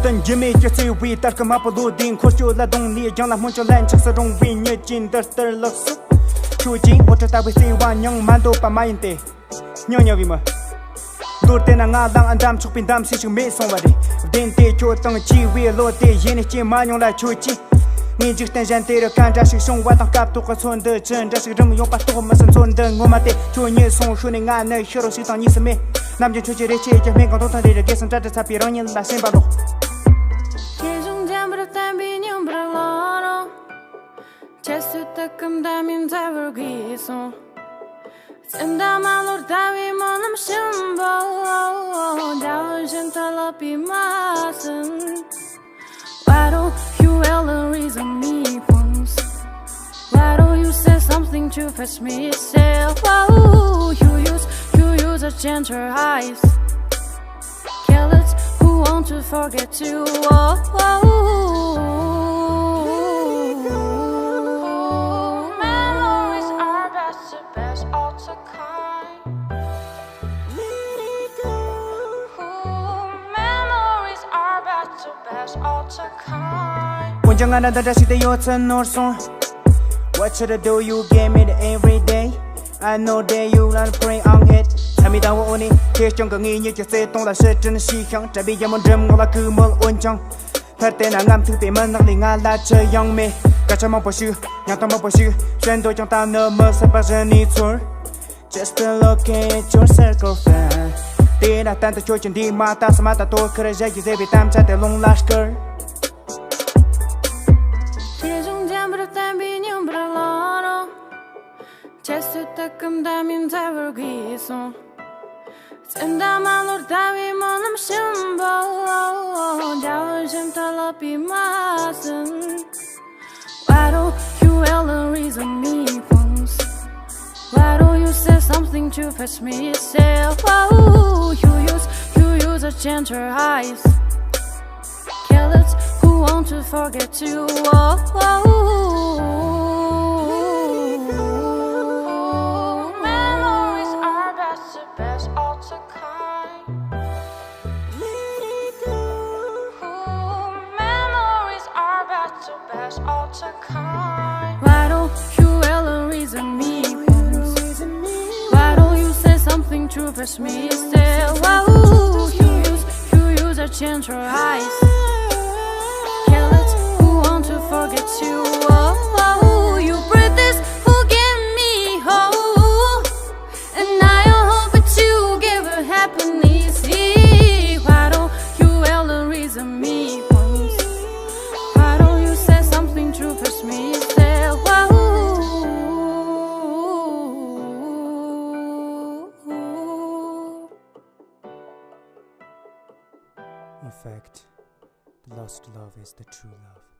tân Jimmy cho suy vi tất cả mà bù điên khó chịu là đông nia chẳng làm muốn cho lên chắc sẽ rong vi như chín đất tơ lắc sức chui chính ô ta bị si wa nhung man do pa mai inte nhung vì mà đôi tên là ngã đang ăn đam chụp pin đam xí chừng mê xong vậy đi đến tê cho tăng chi vi lo tê yên chi mà nhung lại chui chi nhìn chữ tên gen tê được can ra sự sống qua tăng cáp tu có xuân đời chân ra sự râm yong bắt tu mà sân xuân đời ngô mà tê chui như song xuân này ngã nơi sửa sự tăng như sớm mê nam dân chui chỉ để chơi cho mình còn tốt hơn để cái sân ra để sắp bị rong như là xem bao độ Takım damin tavır giyson Senda malur davi manım şimbo Dağışın talap imasın Why don't you ever reason me once Why don't you say something to fetch me say You use a gentle eyes Careless who want to forget you When young and I see the yachts and north song what should I do? You gave me the every day I know that you are praying on it Tell me down only Thế trong cả nghi như chỉ xe tông là sẽ chân si kháng Trả bị giam một râm ngọc là cứ mơ ôn trong Thật tên là ngắm thứ tế mân năng lý ngà là chơi young me Cả cho mong bỏ sư Nhàng tông mong bỏ sư Xuyên đôi trong ta nơ mơ sẽ bắt ra ni tour Just a look at your circle fan Tê là tan ta trôi chân đi mà ta sẽ mà ta tôi Khởi ra gì dễ bị tam cha tế lông lash girl Çeşit takım damin tavır giyson Senda malur davi manım şimbo Dağışın talap imasın Why don't you ever reason me once Why don't you say something to fetch me say You use a gentle eyes Careless who want to forget you Why don't you ever reason me once Why don't you say something to fetch me say You use a gentle eyes Careless who want to forget you You breathe this who give me hope And I hope that you give her happiness Why don't you ever reason me once Why don't you say something to fetch me say In fact, the lost love is the true love